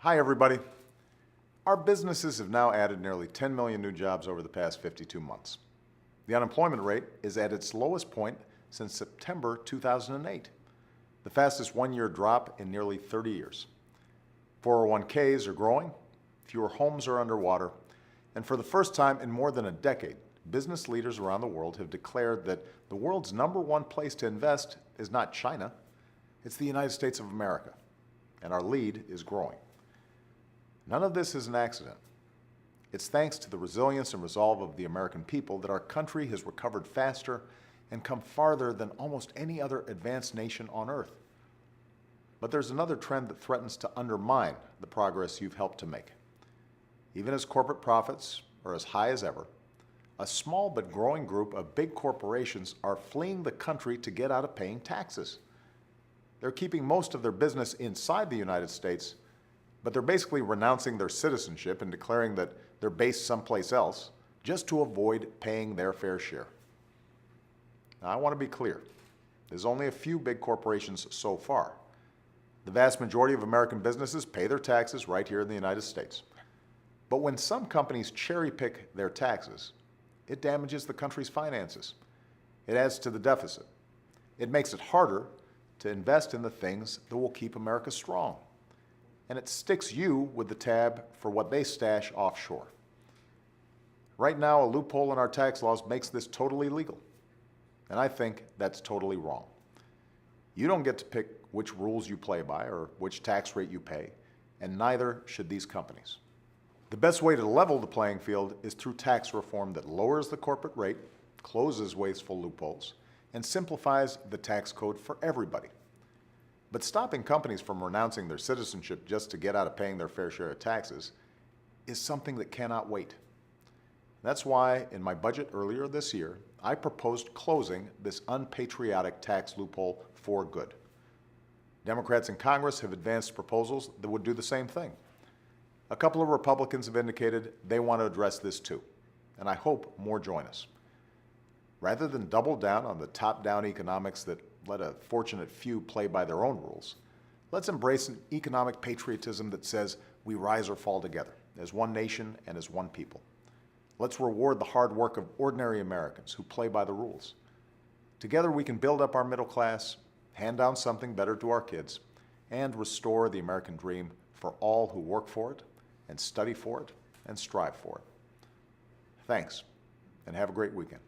Hi, everybody. Our businesses have now added nearly 10 million new jobs over the past 52 months. The unemployment rate is at its lowest point since September 2008, the fastest one-year drop in nearly 30 years. 401ks are growing, fewer homes are underwater, and for the first time in more than a decade, business leaders around the world have declared that the world's #1 place to invest is not China, it's the United States of America, and our lead is growing. None of this is an accident. It's thanks to the resilience and resolve of the American people that our country has recovered faster and come farther than almost any other advanced nation on earth. But there's another trend that threatens to undermine the progress you've helped to make. Even as corporate profits are as high as ever, a small but growing group of big corporations are fleeing the country to get out of paying taxes. They're keeping most of their business inside the United States, but they're basically renouncing their citizenship and declaring that they're based someplace else just to avoid paying their fair share. Now, I want to be clear. There's only a few big corporations so far. The vast majority of American businesses pay their taxes right here in the United States. But when some companies cherry-pick their taxes, it damages the country's finances. It adds to the deficit. It makes it harder to invest in the things that will keep America strong. And it sticks you with the tab for what they stash offshore. Right now, a loophole in our tax laws makes this totally legal. And I think that's totally wrong. You don't get to pick which rules you play by or which tax rate you pay, and neither should these companies. The best way to level the playing field is through tax reform that lowers the corporate rate, closes wasteful loopholes, and simplifies the tax code for everybody. But stopping companies from renouncing their citizenship just to get out of paying their fair share of taxes is something that cannot wait. That's why, in my budget earlier this year, I proposed closing this unpatriotic tax loophole for good. Democrats in Congress have advanced proposals that would do the same thing. A couple of Republicans have indicated they want to address this too, and I hope more join us. Rather than double down on the top-down economics that let a fortunate few play by their own rules, let's embrace an economic patriotism that says we rise or fall together, as one nation and as one people. Let's reward the hard work of ordinary Americans who play by the rules. Together we can build up our middle class, hand down something better to our kids, and restore the American dream for all who work for it and study for it and strive for it. Thanks, and have a great weekend.